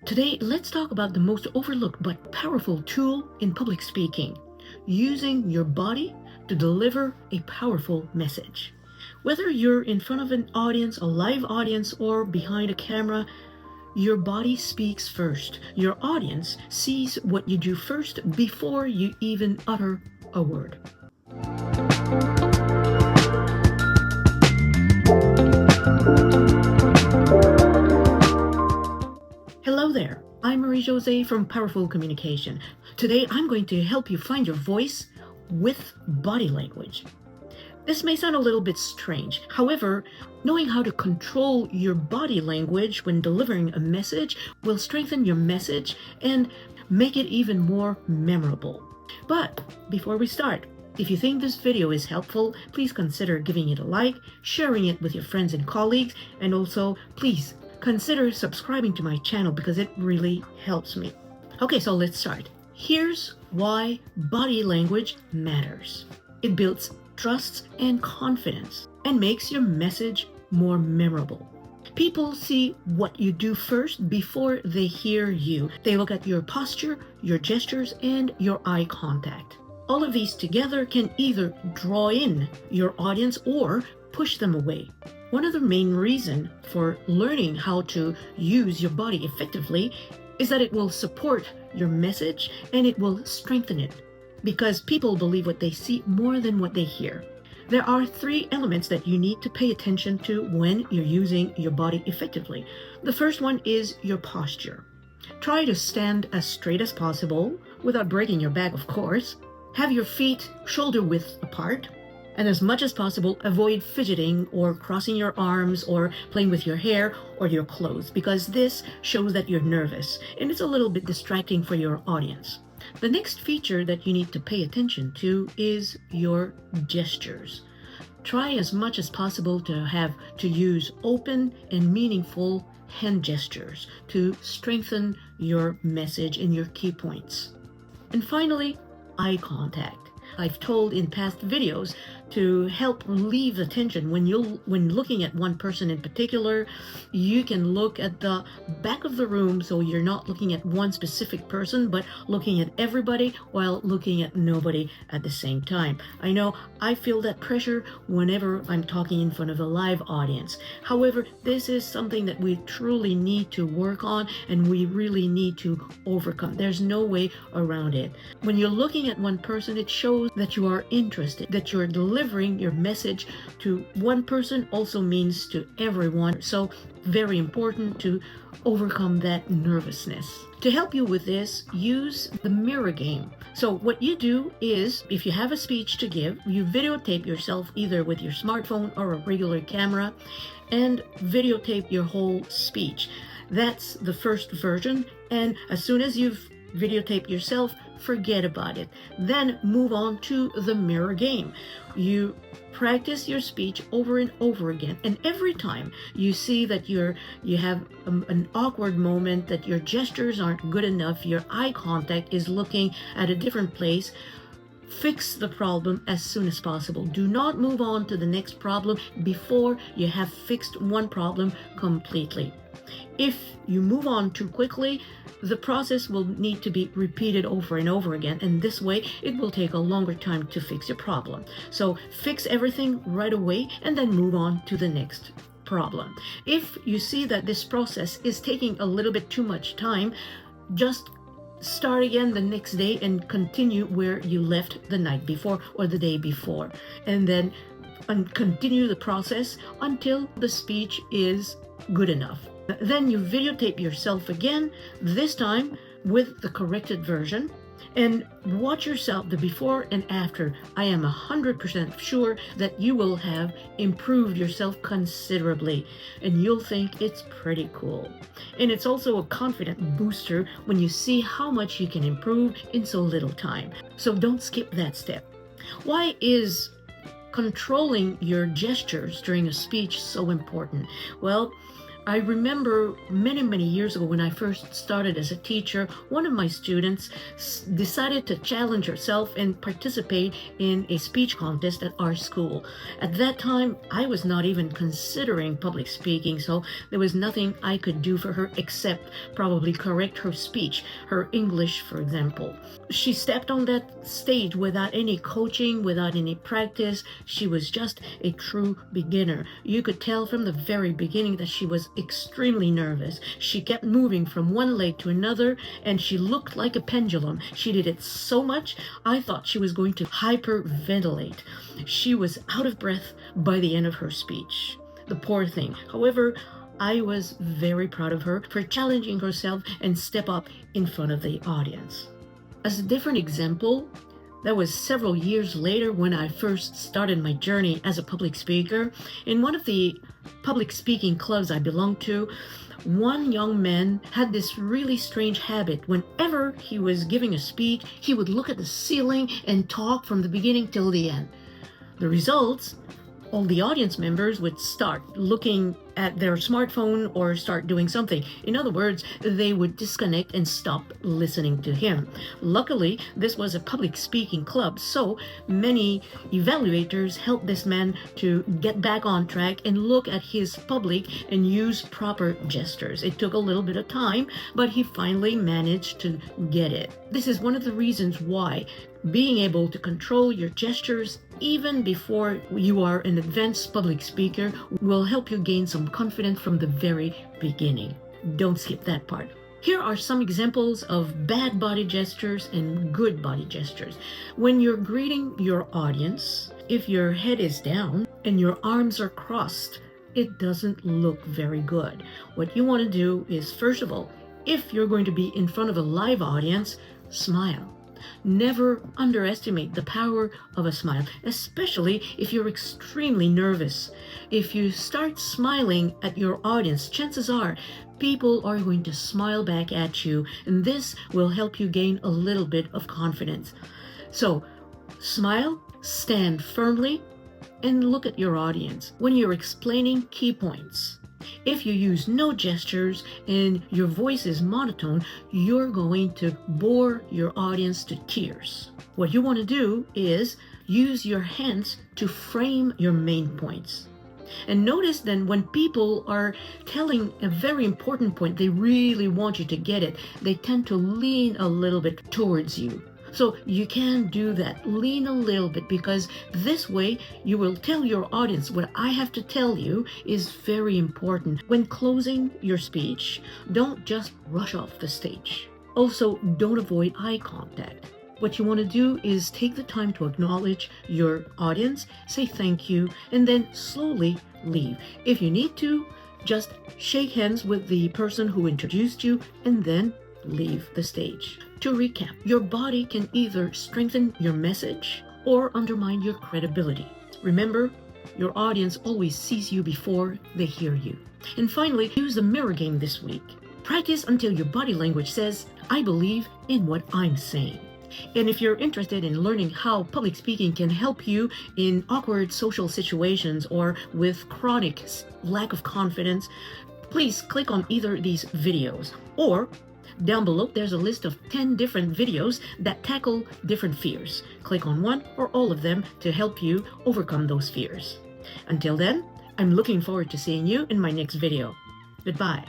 Today, let's talk about the most overlooked but powerful tool in public speaking, using your body to deliver a powerful message. Whether you're in front of an audience, a live audience, or behind a camera, your body speaks first. Your audience sees what you do first before you even utter a word. Hello there, I'm Marie-Josée from Powerful Communication. Today I'm going to help you find your voice with body language. This may sound a little bit strange. However, knowing how to control your body language when delivering a message will strengthen your message and make it even more memorable. But before we start, if you think this video is helpful, please consider giving it a like, sharing it with your friends and colleagues, and also please consider subscribing to my channel because it really helps me. Okay, so let's start. Here's why body language matters. It builds trust and confidence and makes your message more memorable. People see what you do first before they hear you. They look at your posture, your gestures, and your eye contact. All of these together can either draw in your audience or push them away. One of the main reasons for learning how to use your body effectively is that it will support your message and it will strengthen it, because people believe what they see more than what they hear. There are 3 elements that you need to pay attention to when you're using your body effectively. The first one is your posture. Try to stand as straight as possible without breaking your back, of course. Have your feet shoulder width apart. And as much as possible, avoid fidgeting or crossing your arms or playing with your hair or your clothes, because this shows that you're nervous and it's a little bit distracting for your audience. The next feature that you need to pay attention to is your gestures. Try as much as possible to use open and meaningful hand gestures to strengthen your message and your key points. And finally, eye contact. I've told in past videos to help relieve the tension when looking at one person in particular. You can look at the back of the room, so you're not looking at one specific person but looking at everybody while looking at nobody at the same time. I know I feel that pressure whenever I'm talking in front of a live audience. However, this is something that we truly need to work on and we really need to overcome. There's no way around it. When you're looking at one person, it shows that you are interested, that you're delivering your message to one person also means to everyone. So very important to overcome that nervousness. To help you with this, use the mirror game. So what you do is, if you have a speech to give, you videotape yourself either with your smartphone or a regular camera and videotape your whole speech. That's the first version, and as soon as you've videotape yourself, forget about it. Then move on to the mirror game. You practice your speech over and over again, and every time you see that you have an awkward moment, that your gestures aren't good enough, your eye contact is looking at a different place, fix the problem as soon as possible. Do not move on to the next problem before you have fixed one problem completely. If you move on too quickly, the process will need to be repeated over and over again, and this way it will take a longer time to fix your problem. So fix everything right away and then move on to the next problem. If you see that this process is taking a little bit too much time, just start again the next day and continue where you left the night before or the day before, and then continue the process until the speech is good enough. Then you videotape yourself again, this time with the corrected version, and watch yourself the before and after. I am 100% sure that you will have improved yourself considerably, and you'll think it's pretty cool. And it's also a confident booster when you see how much you can improve in so little time. So don't skip that step. Why is controlling your gestures during a speech so important? Well, I remember many years ago when I first started as a teacher, one of my students decided to challenge herself and participate in a speech contest at our school. At that time, I was not even considering public speaking, so there was nothing I could do for her except probably correct her speech, her English, for example. She stepped on that stage without any coaching, without any practice. She was just a true beginner. You could tell from the very beginning that she was extremely nervous. She kept moving from one leg to another, and she looked like a pendulum. She did it so much, I thought she was going to hyperventilate. She was out of breath by the end of her speech. The poor thing. However, I was very proud of her for challenging herself and step up in front of the audience. As a different example, that was several years later when I first started my journey as a public speaker. In one of the public speaking clubs I belonged to, one young man had this really strange habit. Whenever he was giving a speech, he would look at the ceiling and talk from the beginning till the end. The results, all the audience members would start looking at their smartphone or start doing something. In other words, they would disconnect and stop listening to him. Luckily, this was a public speaking club, so many evaluators helped this man to get back on track and look at his public and use proper gestures. It took a little bit of time, but he finally managed to get it. This is one of the reasons why being able to control your gestures even before you are an advanced public speaker will help you gain some confidence from the very beginning. Don't skip that part. Here are some examples of bad body gestures and good body gestures. When you're greeting your audience, if your head is down and your arms are crossed, it doesn't look very good. What you want to do is, first of all, if you're going to be in front of a live audience, smile. Never underestimate the power of a smile, especially if you're extremely nervous. If you start smiling at your audience, chances are people are going to smile back at you, and this will help you gain a little bit of confidence. So, smile, stand firmly, and look at your audience when you're explaining key points. If you use no gestures and your voice is monotone, you're going to bore your audience to tears. What you want to do is use your hands to frame your main points. And notice then when people are telling a very important point, they really want you to get it, they tend to lean a little bit towards you. So you can do that. Lean a little bit, because this way you will tell your audience what I have to tell you is very important. When closing your speech, don't just rush off the stage. Also, don't avoid eye contact. What you want to do is take the time to acknowledge your audience, say thank you, and then slowly leave. If you need to, just shake hands with the person who introduced you and then leave the stage. To recap, your body can either strengthen your message or undermine your credibility. Remember, your audience always sees you before they hear you. And finally, use the mirror game this week. Practice until your body language says, I believe in what I'm saying. And if you're interested in learning how public speaking can help you in awkward social situations or with chronic lack of confidence, please click on either of these videos, or down below, there's a list of 10 different videos that tackle different fears. Click on one or all of them to help you overcome those fears. Until then, I'm looking forward to seeing you in my next video. Goodbye.